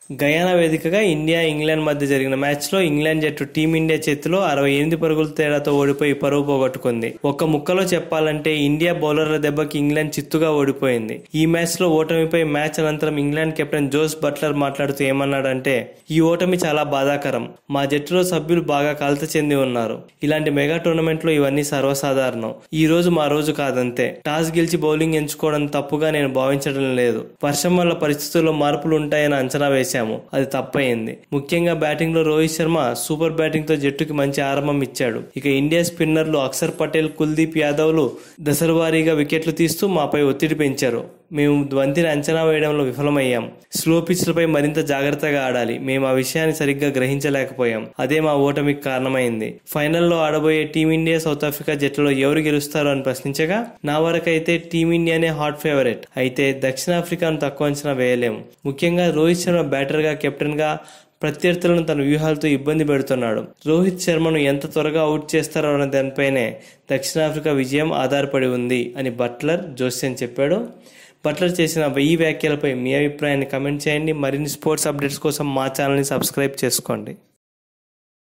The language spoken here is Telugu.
గయానా వేదికగా ఇండియా ఇంగ్లాండ్ మధ్య జరిగిన మ్యాచ్లో ఇంగ్లాండ్ జట్టు టీమిండియా చేతిలో 68 పరుగుల తేడాతో ఓడిపోయి పరువు పోగొట్టుకుంది. ఒక్క ముక్కలో చెప్పాలంటే ఇండియా బౌలర్ల దెబ్బకి ఇంగ్లాండ్ చిత్తుగా ఓడిపోయింది. ఈ మ్యాచ్లో ఓటమిపై మ్యాచ్ అనంతరం ఇంగ్లాండ్ కెప్టెన్ జోస్ బట్లర్ మాట్లాడుతూ ఏమన్నాడంటే, ఈ ఓటమి చాలా బాధాకరం. మా జట్టులో సభ్యులు బాగా కలత చెంది ఉన్నారు. ఇలాంటి మెగా టోర్నమెంట్లో ఇవన్నీ సర్వసాధారణం. ఈ రోజు మా రోజు కాదంతే. టాస్ గెలిచి బౌలింగ్ ఎంచుకోవడం తప్పుగా నేను భావించడం లేదు. వర్షం వల్ల పరిస్థితుల్లో మార్పులు ఉంటాయని అంచనా వేశాము. అది తప్పయింది. ముఖ్యంగా బ్యాటింగ్ లో రోహిత్ శర్మ సూపర్ బ్యాటింగ్ తో జట్టుకి మంచి ఆరంభం ఇచ్చాడు. ఇక ఇండియా స్పిన్నర్లు అక్షర్ పటేల్, కుల్దీప్ యాదవ్లు దశలవారీగా వికెట్లు తీస్తూ మాపై ఒత్తిడి పెంచారు. మేము బంతిని అంచనా వేయడంలో విఫలమయ్యాం. స్లో పిచ్లపై మరింత జాగ్రత్తగా ఆడాలి. మేము ఆ విషయాన్ని సరిగ్గా గ్రహించలేకపోయాం. అదే మా ఓటమికి కారణమైంది. ఫైనల్లో ఆడబోయే టీమిండియా సౌత్ ఆఫ్రికా జట్టులో ఎవరు గెలుస్తారు అని ప్రశ్నించగా, నా వరకైతే టీమిండియానే హాట్ ఫేవరెట్. అయితే దక్షిణాఫ్రికాను తక్కువ అంచనా వేయలేము. ముఖ్యంగా రోహిత్ శర్మ బ్యాటర్ గా, కెప్టెన్ గా ప్రత్యర్థులను తన వ్యూహాలతో ఇబ్బంది పెడుతున్నాడు. రోహిత్ శర్మను ఎంత త్వరగా అవుట్ చేస్తారో అన్న దానిపైనే దక్షిణాఫ్రికా విజయం ఆధారపడి ఉంది అని బట్లర్ జోస్యం చెప్పాడు. బట్లర్ చేసిన ఈ వ్యాఖ్యలపై మీ అభిప్రాయాన్ని కమెంట్ చేయండి. మరిన్ని స్పోర్ట్స్ అప్డేట్స్ కోసం మా ఛానల్ని సబ్స్క్రైబ్ చేసుకోండి.